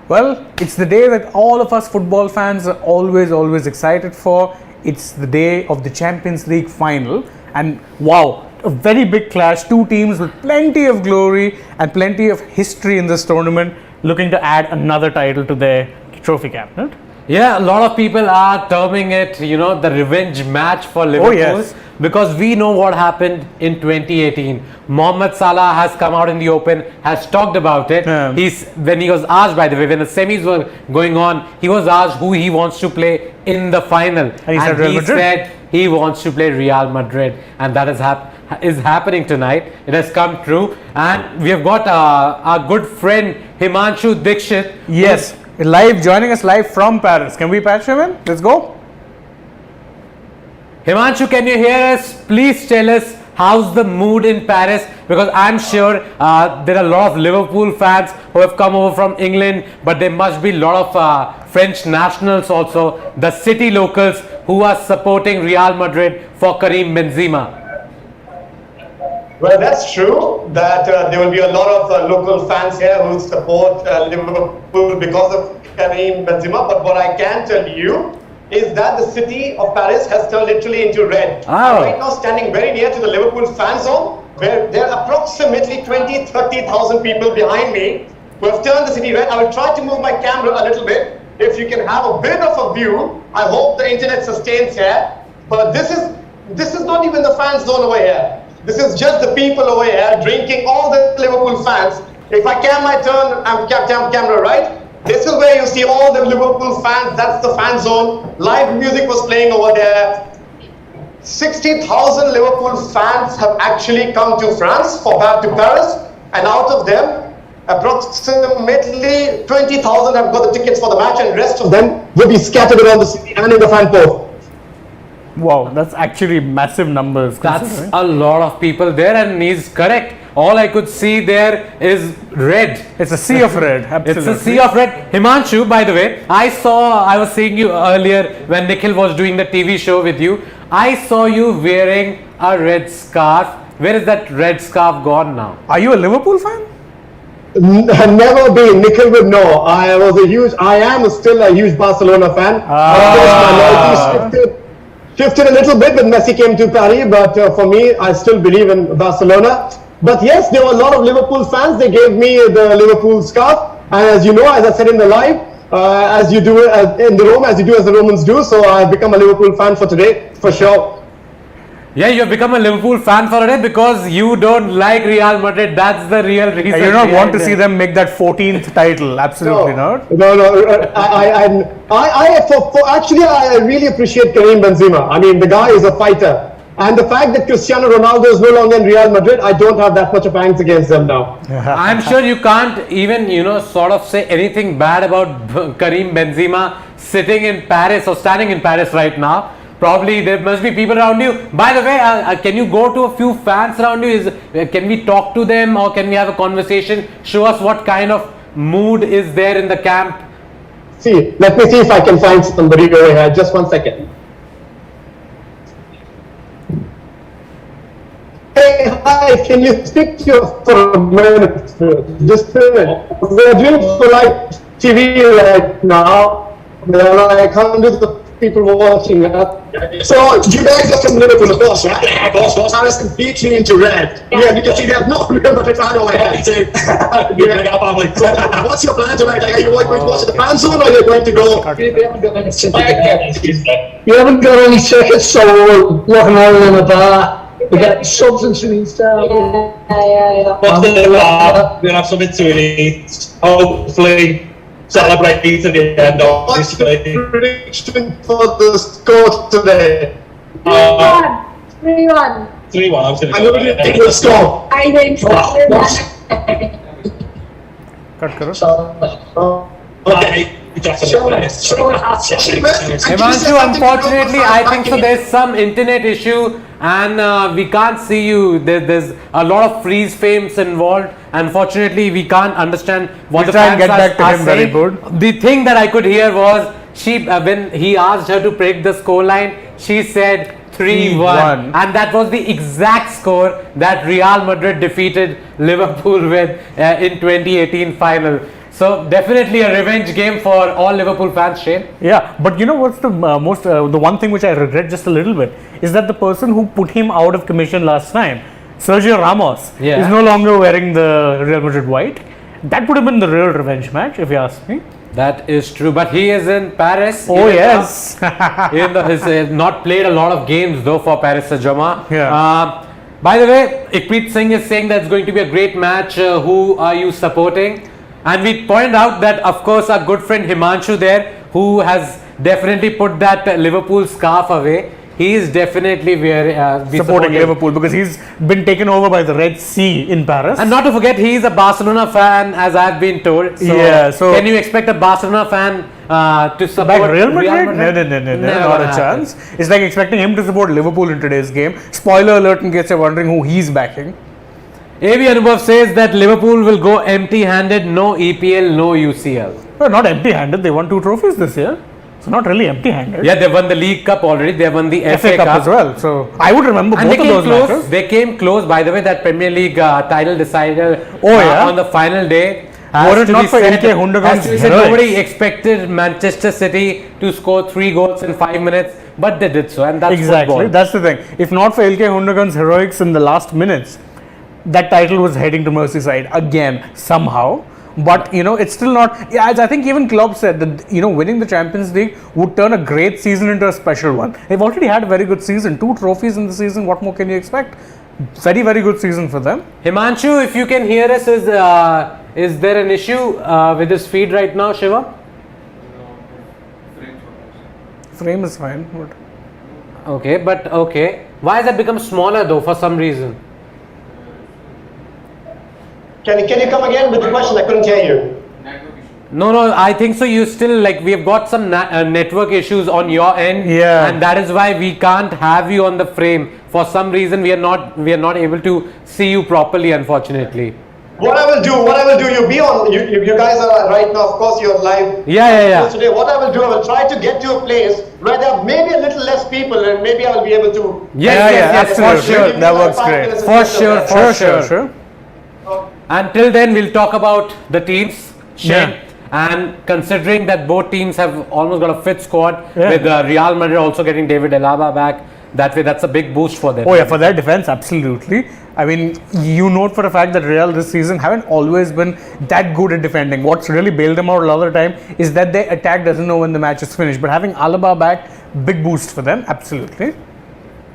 Well, it's the day that all of us football fans are always excited for. It's the day of the Champions League final. And wow, a very big clash. Two teams with plenty of glory and plenty of history in this tournament looking to add another title to their trophy cabinet. Yeah, a lot of people are terming it, the revenge match for Liverpool. yes. Because we know what happened in 2018. Mohamed Salah has come out in the open, has talked about it. When he was asked, by the way, when the semis were going on, he was asked who he wants to play in the final. And he said he wants to play Real Madrid. And that is happening tonight. It has come true. And we have got our good friend Himanshu Dixit. Yes, joining us live from Paris. Can we patch him in? Let's go. Himanshu, can you hear us? Please tell us how's the mood in Paris, because I'm sure there are a lot of Liverpool fans who have come over from England, but there must be a lot of French nationals also, the city locals who are supporting Real Madrid for Karim Benzema. Well, that's true that there will be a lot of local fans here who support Liverpool because of Karim Benzema, but what I can tell you is that the city of Paris has turned literally into red. I'm right now standing very near to the Liverpool fan zone, where there are approximately 30,000 people behind me who have turned the city red. I will try to move my camera a little bit. If you can have a bit of a view, I hope the internet sustains here. But this is not even the fan zone over here. This is just the people over here drinking, all the Liverpool fans. If I can my turn, I'm camera right. This is where you see all the Liverpool fans. That's the fan zone. Live music was playing over there. 60,000 Liverpool fans have actually come to France to Paris, and out of them, approximately 20,000 have got the tickets for the match, and the rest of them will be scattered around the city and in the fan post. Wow, that's actually massive numbers. That's a lot of people there, and he's correct. All I could see there is red. It's a sea of red. Absolutely. It's a sea of red. Himanshu, by the way, I was seeing you earlier when Nikhil was doing the TV show with you. I saw you wearing a red scarf. Where is that red scarf gone now? Are you a Liverpool fan? Never been. Nikhil would know. I am still a huge Barcelona fan. Of course, my loyalty shifted a little bit when Messi came to Paris, but for me, I still believe in Barcelona. But yes, there were a lot of Liverpool fans. They gave me the Liverpool scarf, and as you know, as I said in the live, as you do in the Rome, as you do as the Romans do. So I've become a Liverpool fan for today, for sure. Yeah, you've become a Liverpool fan for today because you don't like Real Madrid. That's the real reason. You do not want to see them make that 14th title. Absolutely not. No. Actually, I really appreciate Karim Benzema. I mean, the guy is a fighter. And the fact that Cristiano Ronaldo is no longer in Real Madrid, I don't have that much of angst against them now. I'm sure you can't even, sort of say anything bad about Karim Benzema sitting in Paris or standing in Paris right now. Probably there must be people around you. By the way, can you go to a few fans around you? Can we talk to them, or can we have a conversation? Show us what kind of mood is there in the camp. See, let me see if I can find somebody over here. Just 1 second. Hey, hi, can you speak to us for a minute? Just a minute. We're doing for like TV right now. I can't do the people watching that. So, you guys are from Liverpool, of course, right? Yeah, of course. Harrison beating into red. Yeah, you can see there's no Real Madrid fan over here. So, what's your plan tonight? Are you going to watch the fan zone, or are you going to go? We haven't got any tickets. You haven't got any tickets, so we're looking around in the bar. We get subs and sweets down. Yeah. What's the bar? We'll have something to eat. Hopefully. Celebrate to the end, obviously. Prediction for the score today. 3-1. 3-1. I was going to go. I'm going to take the score. I think so. Cut karo. Okay. Himanshu, unfortunately, I think so. There's some internet issue, and we can't see you. There's a lot of freeze frames involved. Unfortunately, we can't understand what the fans are saying. The thing that I could hear was when he asked her to predict the scoreline, she said 3-1. And that was the exact score that Real Madrid defeated Liverpool with in 2018 final. So definitely a revenge game for all Liverpool fans, Shane. Yeah, but you know what's the the one thing which I regret just a little bit is that the person who put him out of commission last time, Sergio Ramos, Yeah. is no longer wearing the Real Madrid white. That would have been the real revenge match, if you ask me. That is true, but he is in Paris. Oh yes. Even though he's not played a lot of games though for Paris Saint-Germain. Yeah. By the way, Ikpreet Singh is saying that it's going to be a great match. Who are you supporting? And we point out that, of course, our good friend Himanshu there, who has definitely put that Liverpool scarf away. He is definitely supporting Liverpool because he's been taken over by the Red Sea in Paris. And not to forget, he is a Barcelona fan, as I've been told. So, Yeah, so- can you expect a Barcelona fan to support Like Real Madrid? No, Never not a happens. chance. It's like expecting him to support Liverpool in today's game. Spoiler alert in case you're wondering who he's backing. AV Anubhav says that Liverpool will go empty-handed, no EPL, no UCL. Well, not empty-handed. They won 2 trophies this year. So not really empty-handed. Yeah, they won the League Cup already. They won the FA Cup as well. So I would remember And both they of came those close. matches. They came close. By the way, that Premier League title decider Oh, yeah? on the final day. Were it to not be for said- LK Gundogan's has to be said, heroics. nobody expected Manchester City to score 3 goals in 5 minutes, but they did so, and that's Exactly. football. That's the thing. If not for LK Gundogan's heroics in the last minutes, that title was heading to Merseyside again somehow. But you know, it's still not. Yeah, as I think even Klopp said that winning the Champions League would turn a great season into a special one. They've already had a very good season, 2 trophies in the season. What more can you expect? Very, very good season for them. Himanshu, if you can hear us, is there an issue with this feed right now, Shiva? Frame is fine. But Okay, but okay. Why has it become smaller though? For some reason. Can you come again with the question? I couldn't hear you. No, I think so. You still we have got some network issues on your end, Yeah. and that is why we can't have you on the frame. For some reason, we are not able to see you properly, unfortunately. What I will do, you be on, you guys are right now, of course you're live. Yeah. Today, what I will do, I will try to get to a place where there are maybe a little less people and maybe I will be able to. Yes, for absolutely. sure. That works great. For sure. Sure. Until then, we'll talk about the teams, Shane. Yeah. And considering that both teams have almost got a fit squad, Yeah. with Real Madrid also getting David Alaba back, that's a big boost for them. Oh yeah, for their defense, absolutely. I mean, you note for a fact that Real this season haven't always been that good at defending. What's really bailed them out a lot of the time is that their attack doesn't know when the match is finished. But having Alaba back, big boost for them, absolutely.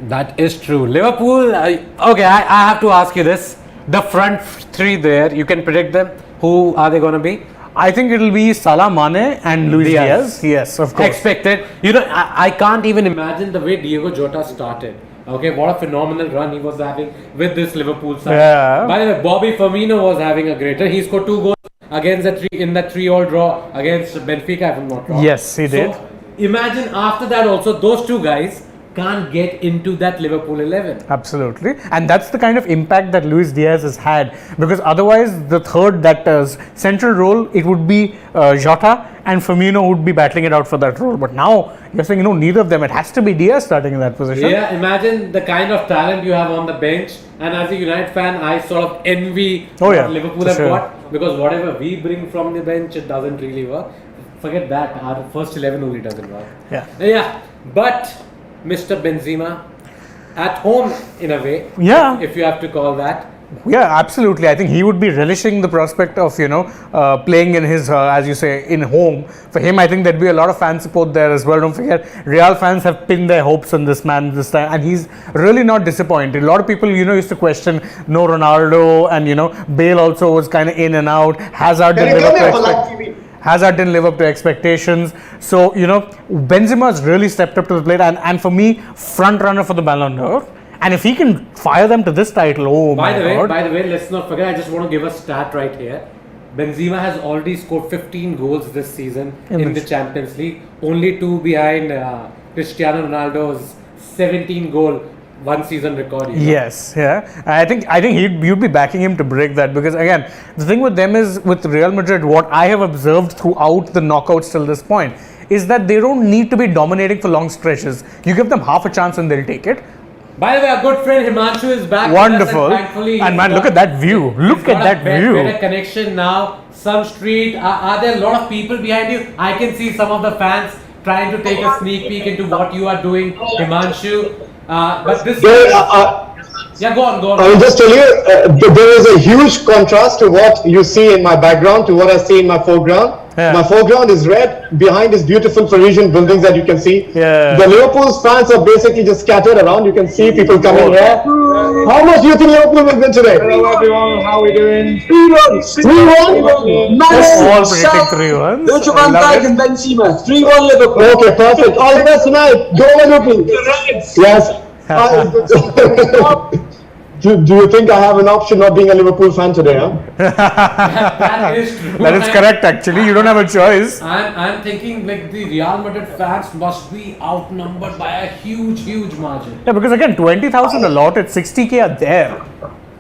That is true. Liverpool, okay, I have to ask you this. The front 3 there, you can predict them. Who are they going to be? I think it'll be Salah, Mane and Luis Diaz. Yes, of course. Expected. I can't even imagine the way Diego Jota started. Okay, what a phenomenal run he was having with this Liverpool side. Yeah. By the way, Bobby Firmino was having a greater. He scored 2 goals against in that 3-all draw against Benfica, if I'm not wrong. Yes, he did. So, imagine after that also, those 2 guys can't get into that Liverpool 11. Absolutely, and that's the kind of impact that Luis Diaz has had, because otherwise the third, that central role, it would be Jota, and Firmino would be battling it out for that role. But now you're saying neither of them. It has to be Diaz starting in that position. Yeah, imagine the kind of talent you have on the bench, and as a United fan, I sort of envy what Liverpool have got, because whatever we bring from the bench, it doesn't really work. Forget that, our first 11 only doesn't work. Yeah, but Mr. Benzema, at home in a way, if you have to call that. Yeah, absolutely. I think he would be relishing the prospect of playing in his, as you say, in home. For him, I think there'd be a lot of fan support there as well. Don't forget, Real fans have pinned their hopes on this man this time, and he's really not disappointed. A lot of people, used to question no Ronaldo, and Bale also was kind of in and out. Hazard didn't live up to expectations. So, Benzema's really stepped up to the plate, and for me, front runner for the Ballon d'Or. And if he can fire them to this title, By the way, let's not forget, I just want to give a stat right here. Benzema has already scored 15 goals this season in the Champions League, only 2 behind Cristiano Ronaldo's 17 goal one season record. Yes, yeah. I think you'd be backing him to break that, because again, the thing with them is, with Real Madrid, what I have observed throughout the knockouts till this point is that they don't need to be dominating for long stretches. You give them half a chance and they'll take it. By the way, our good friend Himanshu is back. with us, Wonderful. and thankfully, And he's man, got- look at that view. Look he's got at that a view. better connection now. Some street. Are there a lot of people behind you? I can see some of the fans trying to take a sneak peek into what you are doing, Himanshu. But this. Yeah, go on, go on. I will just tell you, there is a huge contrast to what you see in my background to what I see in my foreground. Yeah. My foreground is red, behind is beautiful Parisian buildings that you can see. Yeah. The Liverpool fans are basically just scattered around. You can see people coming here. How much do you think Liverpool will win today? Hello everyone, how are we doing? 3-1. 3-1? All predicting 3-1. Virgil I van love Dijk it. and Benzema, 3-1 Liverpool. Okay, perfect. All the best tonight. Go Liverpool. Yes. Do you think I have an option not being a Liverpool fan today? Huh? That is true. That is correct, actually. You don't have a choice. I'm thinking like the Real Madrid fans must be outnumbered by a huge margin. Yeah, because again, 20,000 allotted, 60k are there.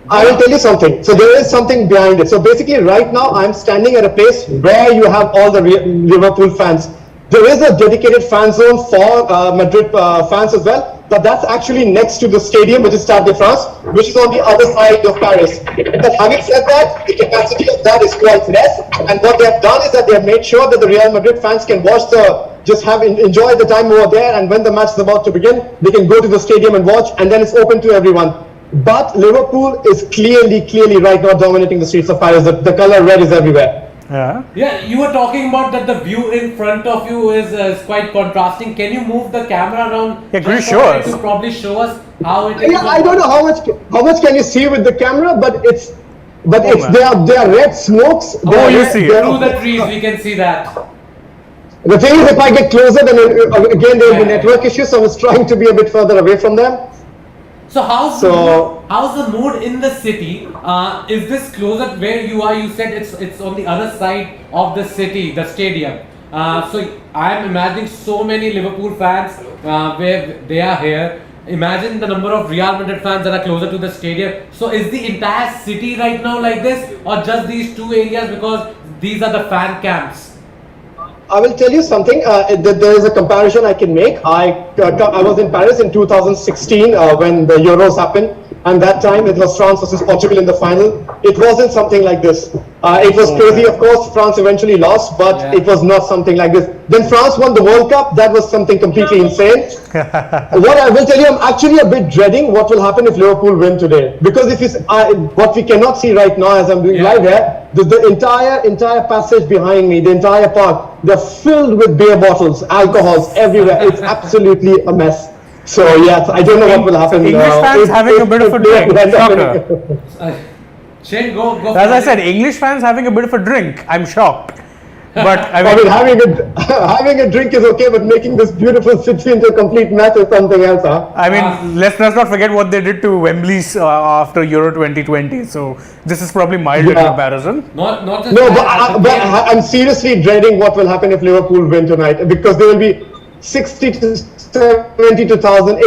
I will tell you something. So there is something behind it. So basically, right now I'm standing at a place where you have all the Liverpool fans. There is a dedicated fan zone for Madrid fans as well, but that's actually next to the stadium, which is Stade de France, which is on the other side of Paris. But having said that, the capacity of that is quite less. And what they have done is that they have made sure that the Real Madrid fans can watch enjoy the time over there. And when the match is about to begin, they can go to the stadium and watch, and then it's open to everyone. But Liverpool is clearly right now dominating the streets of Paris. The color red is everywhere. Yeah. Yeah, you were talking about that the view in front of you is quite contrasting. Can you move the camera around? Yeah, could you just show for it us? to probably show us how it is. Yeah, I don't know how much can you see with the camera, but man. they are red smokes. They Oh, are you red- see it. they are- Through the trees, we can see that. The thing is, if I get closer, then again there will be Yeah. network issues. So I was trying to be a bit further away from them. So how's the mood in the city? Is this closer where you are? You said it's on the other side of the city, the stadium. So I'm imagining so many Liverpool fans where they are here. Imagine the number of Real Madrid fans that are closer to the stadium. So is the entire city right now like this, or just these two areas because these are the fan camps? I will tell you something. There is a comparison I can make. I was in Paris in 2016 when the Euros happened, and that time it was France versus Portugal in the final. It wasn't something like this. It was crazy. Of course, France eventually lost, but Yeah. it was not something like this. Then France won the World Cup. That was something completely insane. What I will tell you, I'm actually a bit dreading what will happen if Liverpool win today. Because if what we cannot see right now as I'm doing Yeah. live here, the entire passage behind me, the entire park, they're filled with beer bottles, alcohols everywhere. It's absolutely a mess. So yes, I don't know what will happen. English fans having a bit of a drink. Shocker. Shane, go. As I said, English fans having a bit of a drink. I'm shocked. But I I mean, mean, having a drink is okay, but making this beautiful city into a complete mess is something else, huh? let's not forget what they did to Wembley after Euro 2020. So this is probably mild in Yeah. comparison. Not just No, that, but I'm seriously dreading what will happen if Liverpool win tonight, because there will be 60 to 72,000,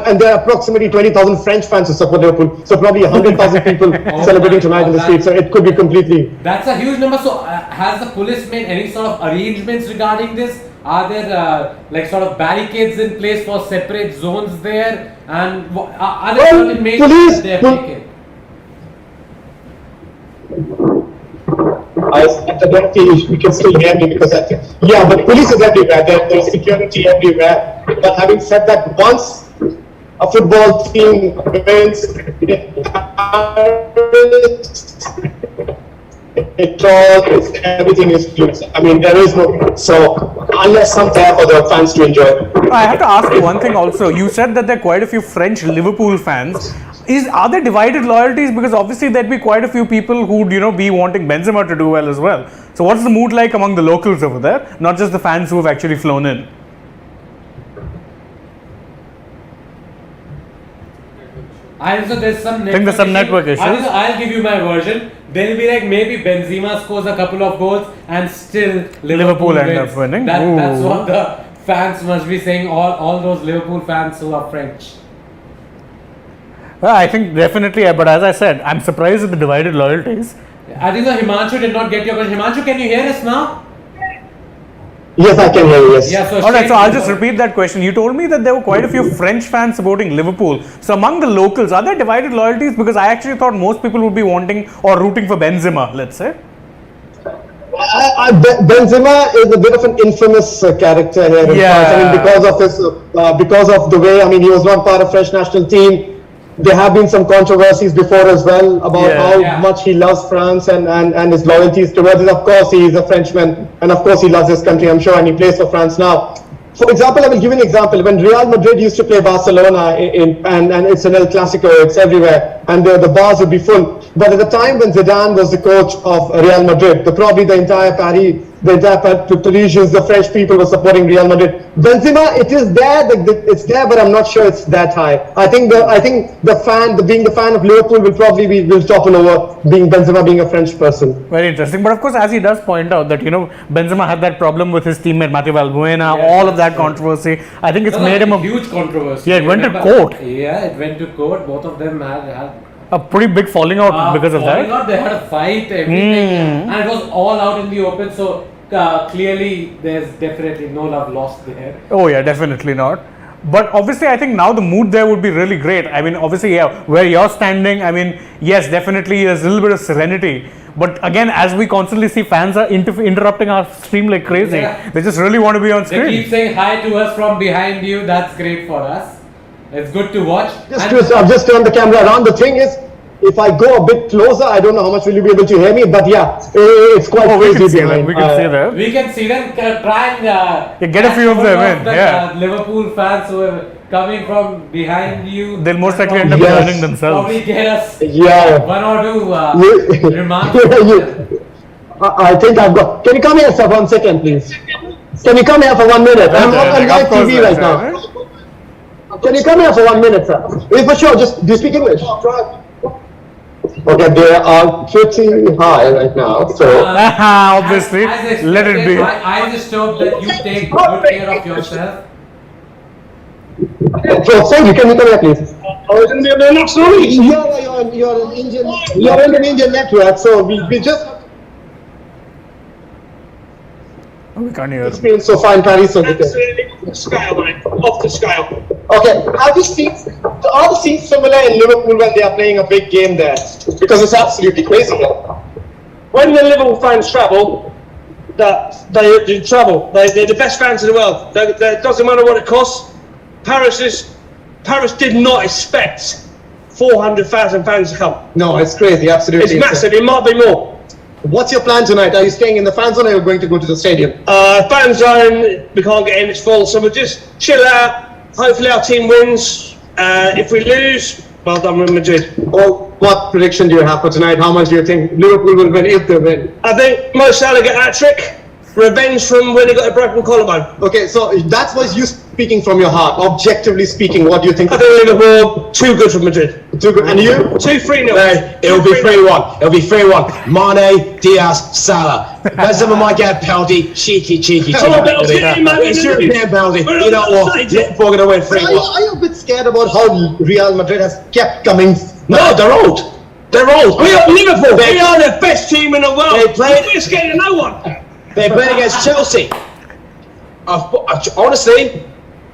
and there are approximately 20,000 French fans who support Liverpool. So probably 100,000 people celebrating tonight in the street. So it could be completely. That's a huge number. So, has the police made any sort of arrangements regarding this? Are there like sort of barricades in place for separate zones there? And are there Well, certain measures police- that they have pol- taken? I don't think you can still hear me because yeah, but police is everywhere. There's security everywhere. But having said that, once a football team wins, everything is fluid. I mean, there is no so unless something for the fans to enjoy. I have to ask you one thing also. You said that there are quite a few French Liverpool fans. Are there divided loyalties? Because obviously there'd be quite a few people who'd be wanting Benzema to do well as well. So what's the mood like among the locals over there? Not just the fans who have actually flown in. So there's some network think there's some network issues. I'll give you my version. They'll be like maybe Benzema scores a couple of goals and still Liverpool end wins. up winning. That's Ooh. what the fans must be saying. All those Liverpool fans who are French. Well, I think definitely, but as I said, I'm surprised at the divided loyalties. I think the Himanshu did not get your question. Himanshu, can you hear us now? Yes, I can hear you. Yes. Yeah, so All right, Sheikh, so I'll just repeat that question. You told me that there were quite a few French fans supporting Liverpool. So among the locals, are there divided loyalties? Because I actually thought most people would be wanting or rooting for Benzema, let's say. Benzema is a bit of an infamous character here in Yeah. France. I mean, because of the way. I mean, he was not part of French national team. There have been some controversies before as well about how much he loves France and his loyalties towards it. Of course, he is a Frenchman, and of course, he loves his country. I'm sure, and he plays for France now. For example, I will give you an example. When Real Madrid used to play Barcelona, and it's an El Clasico, it's everywhere, and the bars would be full. But at the time when Zidane was the coach of Real Madrid, probably the entire Parisians, the French people were supporting Real Madrid. Benzema, it is there, it's there, but I'm not sure it's that high. I think being the fan of Liverpool will topple over Benzema being a French person. Very interesting. But of course, as he does point out that, Benzema had that problem with his teammate Mathieu Valbuena, all of that controversy. I think it's made him a huge controversy. Yeah, it went to court. Yeah, it went to court. Both of them had a pretty big falling out because of that. Out, they had a fight, everything, and it was all out in the open. So clearly, there's definitely no love lost there. Oh yeah, definitely not. But obviously, I think now the mood there would be really great. I mean, obviously, where you're standing, I mean, yes, definitely there's a little bit of serenity. But again, as we constantly see, fans are interrupting our stream like crazy. Yeah. They just really want to be on screen. They keep saying hi to us from behind you. That's great for us. It's good to watch. I've just turned the camera around. The thing is, if I go a bit closer, I don't know how much will you be able to hear me, but yeah, it's quite crazy. We can see them. We can see them. Try and get a few of them in. Liverpool fans who are coming from behind you. They'll most likely end up joining themselves. Probably get us one or two remarks. I think I've got. Can you come here, sir, 1 second, please? Can you come here for 1 minute? I'm on live TV right now. Can you come here for 1 minute, sir? For sure. Do you speak English? Okay, they are pretty high right now, so... obviously, let it be. I just hope that you take good care of yourself. So, can you come here, please? Oh, isn't there enough story? You're in an Indian network, so we just... We can't hear. It's been so far in Paris, so Scale, mate. Off the scale. Okay, are the scenes similar in Liverpool when they are playing a big game there? Because it's absolutely crazy here. When the Liverpool fans travel, they travel. They're the best fans in the world. It doesn't matter what it costs. Paris did not expect 400,000 fans to come. No, it's crazy, absolutely. It's massive. It might be more. What's your plan tonight? Are you staying in the fan zone or are you going to go to the stadium? Fan zone, we can't get in, it's full, so we'll just chill out. Hopefully our team wins. If we lose, well done with Madrid. Or what prediction do you have for tonight? How much do you think Liverpool will win if they win? I think Mo Salah get that trick. Revenge from when he got a broken collarbone. Okay, so that was you speaking from your heart. Objectively speaking, what do you think? I think Liverpool too good for Madrid. Too good. And you? 2-3-0. It'll be 3-1. It'll be 3-1. Mane, Diaz, Salah. Benzema might get a penalty. Cheeky. Come on, penalty. It's European penalty. You know what? Liverpool are going to win 3-1. Are you a bit scared about how Real Madrid has kept coming? No, they're old. They're old. We are Liverpool. We are the best team in the world. They played- We're scared of no one. They played against Chelsea. Honestly,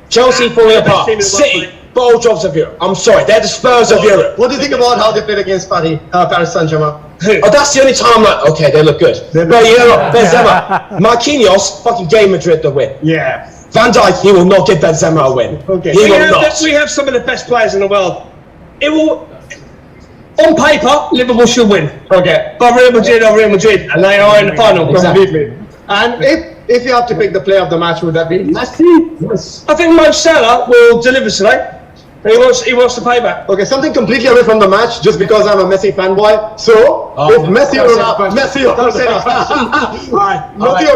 Chelsea falling apart. City, ball jobs of Europe. I'm sorry, they're the Spurs of Europe. What do you think about how they played against Paris Saint-Germain? Oh, that's the only time I'm like, okay, they look good. But you know what, Benzema, Marquinhos fucking gave Madrid the win. Yeah. Van Dijk, he will not give Benzema a win. Okay. He will not. We have some of the best players in the world. It will. On paper, Liverpool should win. Okay. But Real Madrid are Real Madrid, and they are in the final. Completely. And if you have to pick the player of the match, would that be Messi? Yes. I think Mo Salah will deliver today. He wants to pay back. Okay, something completely away from the match, just because I'm a Messi fanboy. So, if Messi or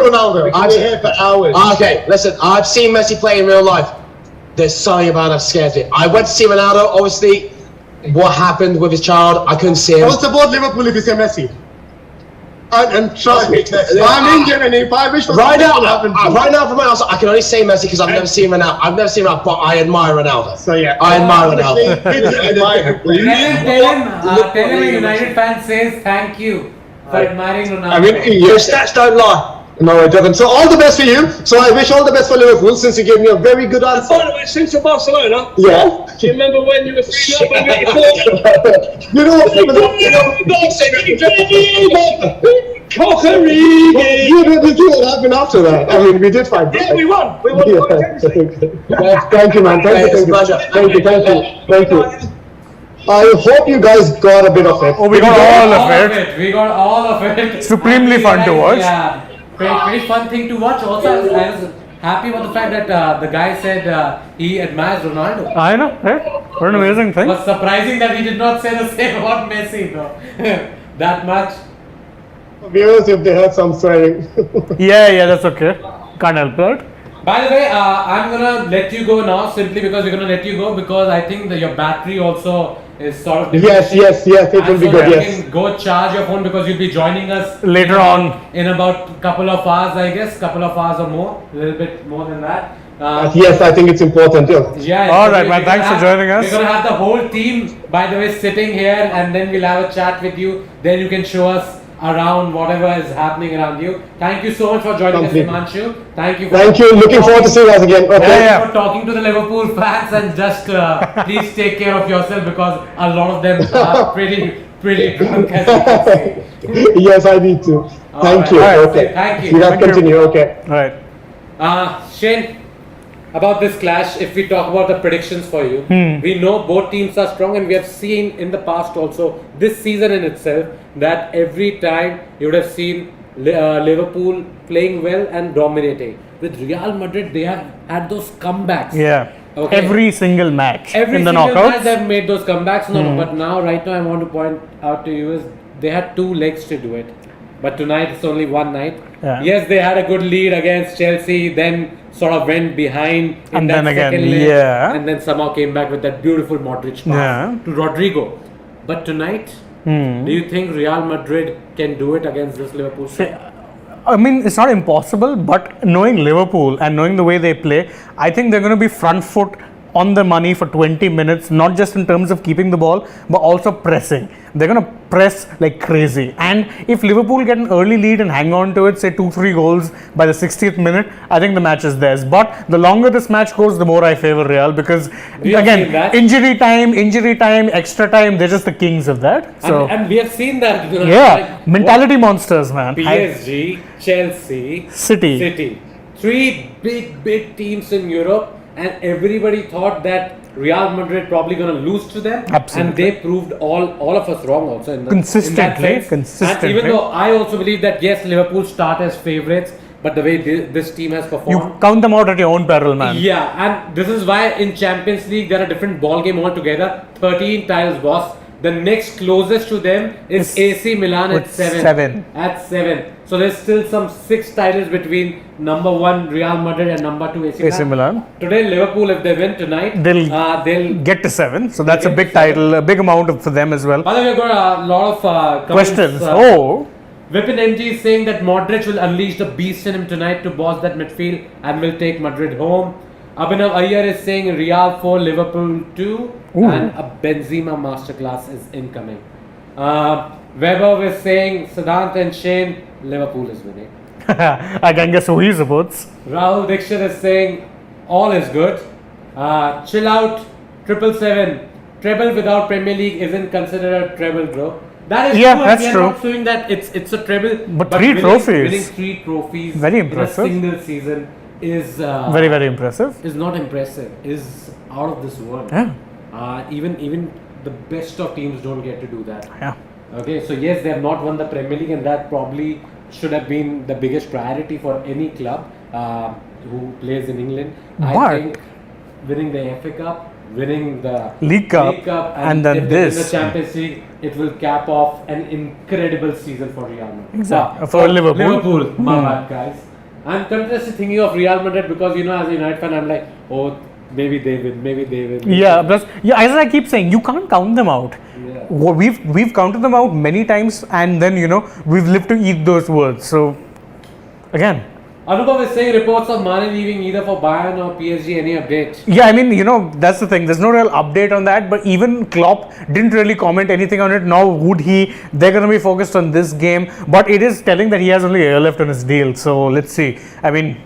Ronaldo, I'll be here for hours. Okay, listen, I've seen Messi play in real life. There's something about it that scares me. I went to see Ronaldo, obviously, what happened with his child, I couldn't see him. I will support Liverpool if you say Messi. And trust me, I'm Indian, and if I wish for right now, happen right now from my house, I can only say Messi because I've never seen Ronaldo. I've never seen Ronaldo, but I admire Ronaldo. So yeah, I admire Ronaldo. Tell him a United fan says thank you for admiring Ronaldo. I mean, your stats don't lie. No, we're joking. So all the best for you. So I wish all the best for Liverpool since you gave me a very good answer. By the way, since you're Barcelona, Yeah. do you remember when you were 3-0 when we fought? You know, Cockerigue! you didn't do what happened after that. I mean, we did fight. Yeah, we won. We won. Yeah. Thank you, man. Thank you. Pleasure. Thank you. Thank you. I hope you guys got a bit of it. Oh, we got all of it. We got all of it. Supremely And we fun to watch. Yeah, very fun thing to watch. Also, I was happy about the fact that the guy said he admires Ronaldo. I know, right? What an amazing It thing. was surprising that he did not say the same about Messi though. That much. Viewers, if they heard some swearing. Yeah, that's okay. Can't help it. By the way, I'm gonna let you go now simply because we're gonna let you go because I think that your battery also is sort of Yes, it will and be so good, that you yes. can go charge your phone because you'll be joining us Later on. in about couple of hours, I guess, couple of hours or more, a little bit more than that. Yes, I think it's important. Yeah. All so right, we're man, gonna thanks for joining us. We're gonna have the whole team, by the way, sitting here, and then we'll have a chat with you. Then you can show us around whatever is happening around you. Thank you so much for joining Completely. us, Himanshu. Thank you. Thank you. Looking forward to seeing you guys again. Okay. Yeah. For talking to the Liverpool fans and just please take care of yourself because a lot of them are pretty drunk as you can see. Yes, I need to. Thank right. you. All right. Okay. Thank you. You guys Thank you. continue. Okay. Right. Shane, about this clash, if we talk about the predictions for you, we know both teams are strong and we have seen in the past also, this season in itself, that every time you would have seen Liverpool playing well and dominating. With Real Madrid, they have had those comebacks. Yeah. Okay. Every single match Every in the single knockouts. match they've made those comebacks. No, but now, right now, I want to point out to you is they had 2 legs to do it. But tonight it's only one night. Yeah. Yes, they had a good lead against Chelsea, then sort of went behind in And that then again, second leg, yeah. and then somehow came back with that beautiful Modric pass Yeah. to Rodrigo. But tonight, do you think Real Madrid can do it against this Liverpool side? I mean, it's not impossible, but knowing Liverpool and knowing the way they play, I think they're going to be front foot on the money for 20 minutes, not just in terms of keeping the ball, but also pressing. They're going to press like crazy. And if Liverpool get an early lead and hang on to it, say 2-3 goals by the 60th minute, I think the match is theirs. But the longer this match goes, the more I favor Real because, We have seen that. again, injury time, extra time, they're just the kings of that. So, And we have seen that. yeah, like, mentality monsters, man. PSG, Chelsea, City. 3 big teams in Europe, and everybody thought that Real Madrid probably going to lose to them. Absolutely. And they proved all of us wrong also. In that Consistently. sense. And even though I also believe that yes, Liverpool start as favourites, but the way this team has performed. You count them out at your own peril, man. Yeah, and this is why in Champions League they're a different ball game altogether. 13 titles, boss. The next closest to them is It's AC Milan at with 7. seven. At 7. So there's still some 6 titles between number 1 Real Madrid and number 2 AC AC Milan. Today Liverpool, if they win tonight, They'll get to 7. So that's a get big to 7. title, a big amount for them as well. by the way, we've got a lot of comments, Questions. Oh. Vipin MG is saying that Modric will unleash the beast in him tonight to boss that midfield and will take Madrid home. Abhinav Iyer is saying Real 4, Liverpool 2 and a Benzema masterclass is incoming. Weber is saying Siddhant and Shane, Liverpool is winning. I can guess who he supports. Rahul Dixit is saying all is good. Chill out, 777. Treble without Premier League isn't considered a treble, bro. That is Yeah, true. that's and we true. are not showing that it's a treble. But 3 trophies. Winning 3 trophies Very impressive. in a single season is Very, very impressive. is not impressive. Is out of this world. Yeah. Even the best of teams don't get to do that. Yeah. Okay, so yes, they have not won the Premier League, and that probably should have been the biggest priority for any club who plays in England. I But- think winning the FA Cup, winning the League Cup, and then if they win the this. Champions League, it will cap off an incredible season for Real Madrid. Exactly. For Liverpool. Liverpool, my bad, guys. I'm continuously thinking of Real Madrid because as a United fan, I'm like, oh, maybe they win, maybe they win. Yeah, as I keep saying, you can't count them out. Yeah. We've counted them out many times, and then we've lived to eat those words. So again, Anubhav is saying reports of Mane leaving either for Bayern or PSG. Any update? Yeah, I mean, that's the thing. There's no real update on that, but even Klopp didn't really comment anything on it. Nor would he. They're going to be focused on this game, but it is telling that he has only a year left on his deal. So let's see. I mean,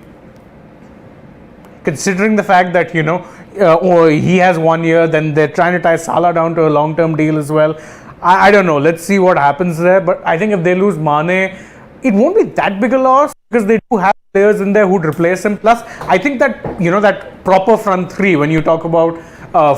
considering the fact that he has 1 year, then they're trying to tie Salah down to a long-term deal as well. I don't know. Let's see what happens there. But I think if they lose Mane, it won't be that big a loss because they do have players in there who'd replace him. Plus, I think that that proper front three, when you talk about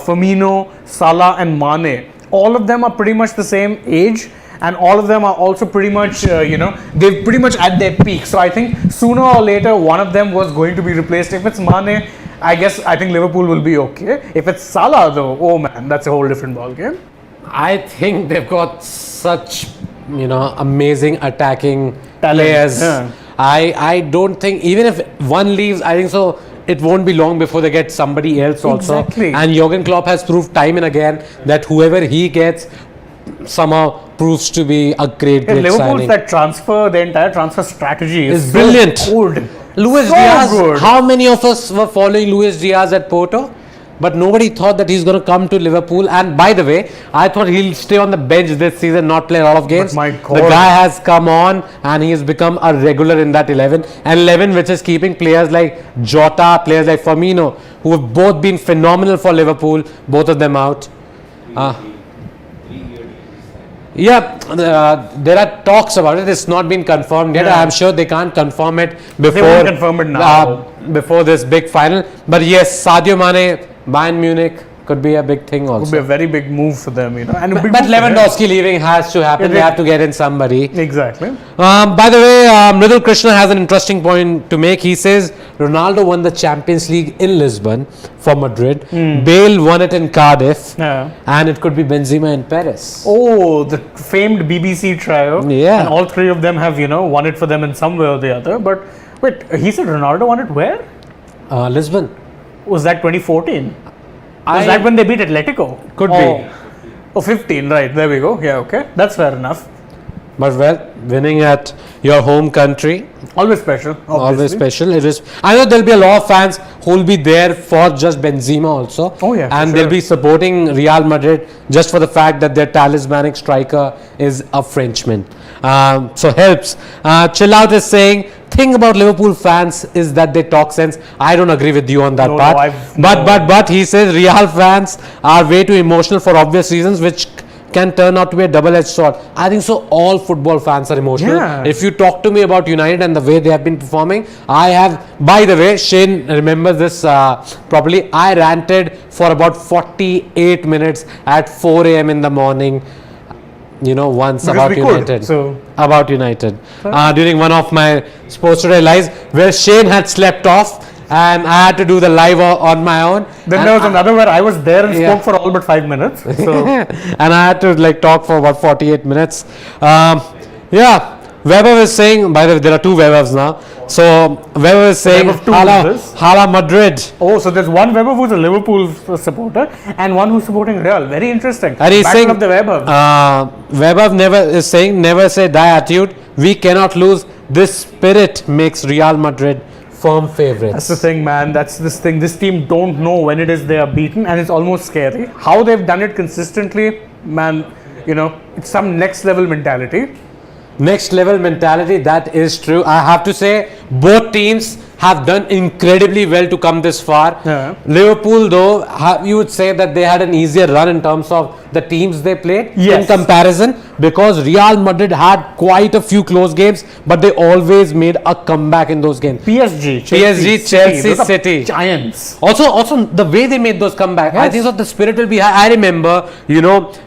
Firmino, Salah, and Mane, all of them are pretty much the same age. And all of them are also pretty much, they're pretty much at their peak. So I think sooner or later, one of them was going to be replaced. If it's Mane, I think Liverpool will be okay. If it's Salah, though, oh man, that's a whole different ballgame. I think they've got such, amazing attacking Talent, players. yeah. I don't think, even if one leaves, I think so. It won't be long before they get somebody else also. Exactly. And Jurgen Klopp has proved time and again that whoever he gets somehow proves to be a great Liverpool's signing. that the entire transfer strategy is It's so brilliant. good. Luis So Diaz, good. how many of us were following Luis Diaz at Porto? But nobody thought that he's going to come to Liverpool. And by the way, I thought he'll stay on the bench this season, not play a lot of games. But my God. The guy has come on and he has become a regular in that 11. And 11 which is keeping players like Jota, players like Firmino, who have both been phenomenal for Liverpool, both of them out. There are talks about it. It's not been confirmed yet. Yeah. I'm sure they can't confirm it before. won't confirm it now. Before this big final. But yes, Sadio Mane, Bayern Munich could be a big thing also. Would be a very big move for them, And a big But move for them. Lewandowski leaving has to happen. Yeah, They have to get in somebody. Exactly. By the way, Mridul Krishna has an interesting point to make. He says Ronaldo won the Champions League in Lisbon for Madrid. Bale won it in Cardiff. Yeah. And it could be Benzema in Paris. Oh, the famed BBC trio. Yeah. And all three of them have, won it for them in some way or the other. But wait, he said Ronaldo won it where? Lisbon. Was that 2014? Was that when they beat Atletico? Could be. be. Oh, 15, right. There we go. Yeah, okay. That's fair enough. But well, winning at your home country, Always special. always Obviously. special. It is. I know there'll be a lot of fans who will be there for just Benzema also. Oh, yeah, for and sure. they'll be supporting Real Madrid just for the fact that their talismanic striker is a Frenchman. So helps. Chill Out is saying, thing about Liverpool fans is that they talk sense. I don't agree with you on that No, part. no, But he says Real fans are way too emotional for obvious reasons, which can turn out to be a double-edged sword. I think so. All football fans are emotional. Yeah. If you talk to me about United and the way they have been performing, I have. By the way, Shane remembers this properly. I ranted for about 48 minutes at 4 a.m. in the morning. Once Because about we could, United. so- About United. During one of my Sports Today lives, where Shane had slept off, and I had to do the live on my own. Then And there was another where I was there and Yeah. spoke for all but 5 minutes. So and I had to talk for about 48 minutes. Weber is saying, by the way, there are two Webers now. So Weber is saying, Weber two Hala, is this? Hala Madrid. so there's one Weber who's a Liverpool supporter and one who's supporting Real. Very interesting. And he's Battle saying, of the Weber. Weber is saying, never say die attitude. We cannot lose. This spirit makes Real Madrid firm favorites. That's the thing, man. That's this thing. This team don't know when it is they are beaten, and it's almost scary. How they've done it consistently, man. It's some next level mentality. Next level mentality, that is true. I have to say, both teams have done incredibly well to come this far. Yeah. Liverpool, though, you would say that they had an easier run in terms of the teams they played Yes. in comparison, because Real Madrid had quite a few close games, but they always made a comeback in those games. PSG, Chelsea, those are City. giants. Also, the way they made those comebacks, I Yes. think so the spirit will be high. I remember,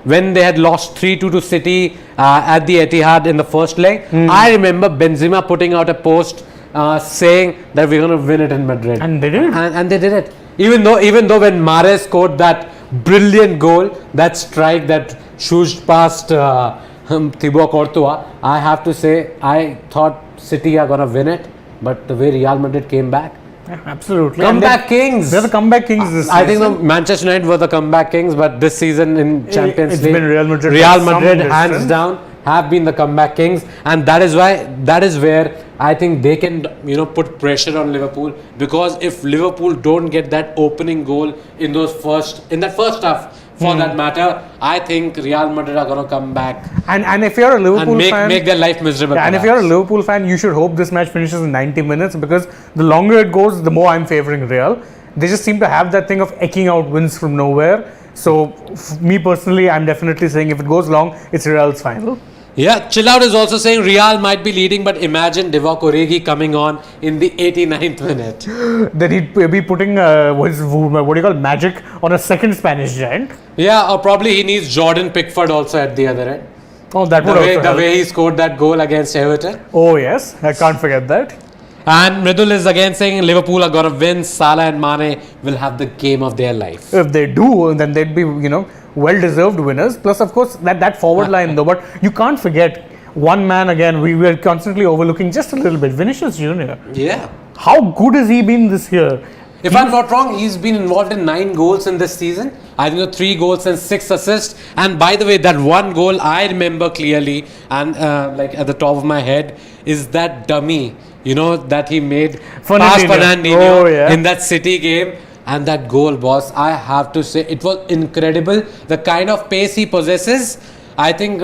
when they had lost 3-2 to City at the Etihad in the first leg. I remember Benzema putting out a post saying that we're going to win it in Madrid. And they did. And they did it. Even though when Mahrez scored that brilliant goal, that strike that shooshed past Thibaut Courtois, I have to say, I thought City are going to win it. But the way Real Madrid came back, Yeah, absolutely. comeback kings. They're the comeback kings this I think season. the Manchester United were the comeback kings, but this season in Champions it's League, been Real Madrid Real by some Madrid hands distance. down. have been the comeback kings, and that is where I think they can put pressure on Liverpool, because if Liverpool don't get that opening goal in that first half, for that matter, I think Real Madrid are gonna come back And if you're a Liverpool and fan, make their life miserable. and if you're a Liverpool fan, you should hope this match finishes in 90 minutes, because the longer it goes, the more I'm favouring Real. They just seem to have that thing of eking out wins from nowhere. So, me personally, I'm definitely saying if it goes long, it's Real's final. Yeah, Chill Out is also saying Real might be leading, but imagine Divock Origi coming on in the 89th minute. Then he'd be putting what do you call magic on a second Spanish giant. Yeah, or probably he needs Jordan Pickford also at the other end. Oh, that The would way, also the help. way he scored that goal against Everton. Oh yes, I can't forget that. And Mridul is again saying Liverpool are going to win. Salah and Mane will have the game of their life. If they do, then they'd be well-deserved winners. Plus, of course, that forward line though. But you can't forget one man again. We were constantly overlooking just a little bit. Vinicius Junior. Yeah. How good has he been this year? If I'm not wrong, he's been involved in 9 goals in this season. I think 3 goals and 6 assists. And by the way, that one goal I remember clearly, and like at the top of my head, is that dummy, that he made past Fernandinho in that City game. And that goal, boss, I have to say, it was incredible. The kind of pace he possesses, I think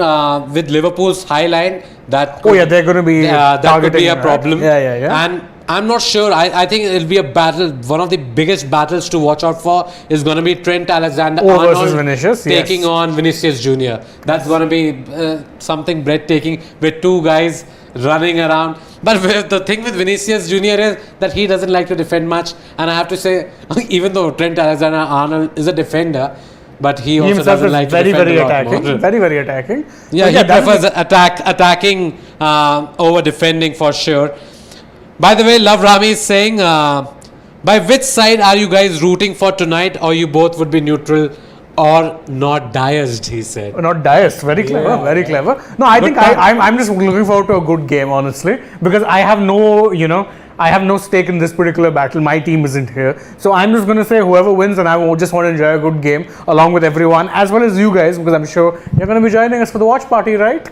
with Liverpool's high line, that they're going to be that could be targeting a him, problem. right? Yeah. And I'm not sure. I think it'll be a battle. One of the biggest battles to watch out for is going to be Trent Alexander-Arnold versus Vinicius, taking on Vinicius Junior. That's going to be something breathtaking with 2 guys running around. But the thing with Vinicius Junior is that he doesn't like to defend much. And I have to say, even though Trent Alexander-Arnold is a defender, but he also doesn't like to defend a lot more. Very attacking. Yeah, he prefers attacking over defending for sure. By the way, Love Rami is saying, by which side are you guys rooting for tonight, or you both would be neutral or not biased, he said. Not biased. Very clever. Very clever. No, I think I'm just looking forward to a good game, honestly, because I have no stake in this particular battle. My team isn't here. So I'm just going to say whoever wins, and I just want to enjoy a good game along with everyone, as well as you guys, because I'm sure you're going to be joining us for the watch party, right?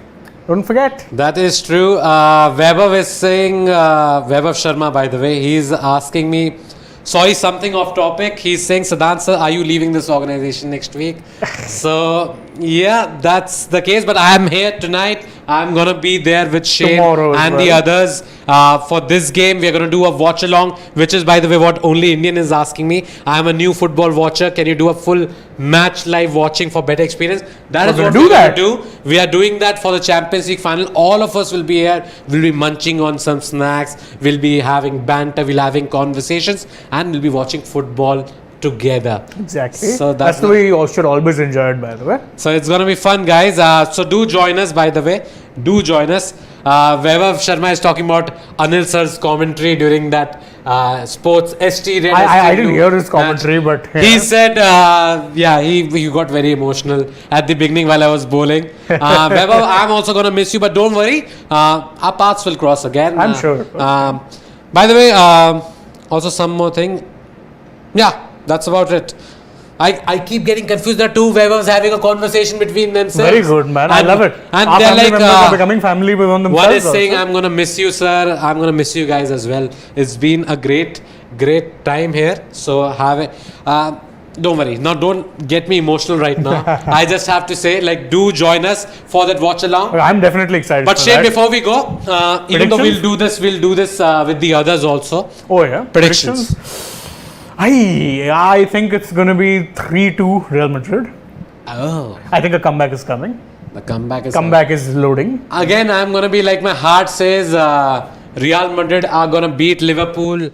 Don't forget. That is true. Weber is saying, Weber Sharma, by the way, he's asking me, sorry, something off topic. He's saying, Sadan sir, are you leaving this organization next week? So, yeah, that's the case. But I am here tonight. I'm going to be there with Shane Tomorrow and the others. For this game, we're going to do a watch along, which is, by the way, what Only Indian is asking me. I'm a new football watcher. Can you do a full match live watching for better experience? That is what we're going to do. We are doing that for the Champions League final. All of us will be here. We'll be munching on some snacks. We'll be having banter. We'll be having conversations. And we'll be watching football together. Exactly. So that's the way you should always enjoy it, by the way. So it's going to be fun, guys. So do join us, by the way. Do join us. Vaibhav Sharma is talking about Anil sir's commentary during that sports ST. I didn't hear his commentary, but yeah. He said, he got very emotional at the beginning while I was bowling. Vaibhav, I'm also going to miss you, but don't worry. Our paths will cross again. I'm sure. By the way, also some more thing. Yeah, that's about it. I keep getting confused that 2 Vaibhavs having a conversation between themselves. Very good, man. I love it. And our they're family like, members are becoming family with themselves. one is saying, I'm going to miss you, sir. I'm going to miss you guys as well. It's been a great time here. So don't worry. Now, don't get me emotional right now. I just have to say, do join us for that watch along. I'm definitely excited. But Shane, before we go, even though we'll do this with the others also. Oh yeah. Predictions. I think it's going to be 3-2 Real Madrid. Oh. I think a comeback is coming. The comeback is loading. Again, I'm going to be like my heart says, Real Madrid are going to beat Liverpool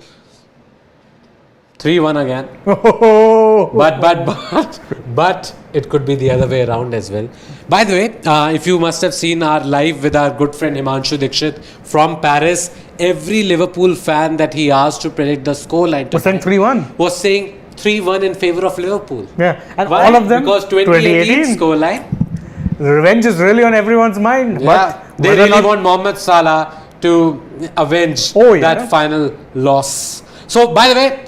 3-1 again. But it could be the other way around as well. By the way, if you must have seen our live with our good friend Himanshu Dikshit from Paris, every Liverpool fan that he asked to predict the scoreline Was saying 3-1. was saying 3-1 in favor of Liverpool. Yeah, and Why? all of them Because 2018 scoreline. Revenge is really on everyone's mind. Yeah, But they really want Mohamed Salah to avenge that final loss. So, by the way,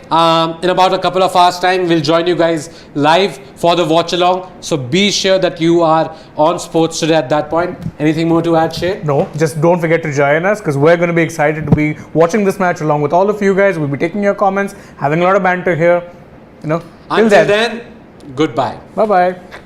in about a couple of hours' time, we'll join you guys live for the watch along. So be sure that you are on Sports Today at that point. Anything more to add, Shay? No, just don't forget to join us because we're going to be excited to be watching this match along with all of you guys. We'll be taking your comments, having a lot of banter here. Till Until then, goodbye. Bye bye.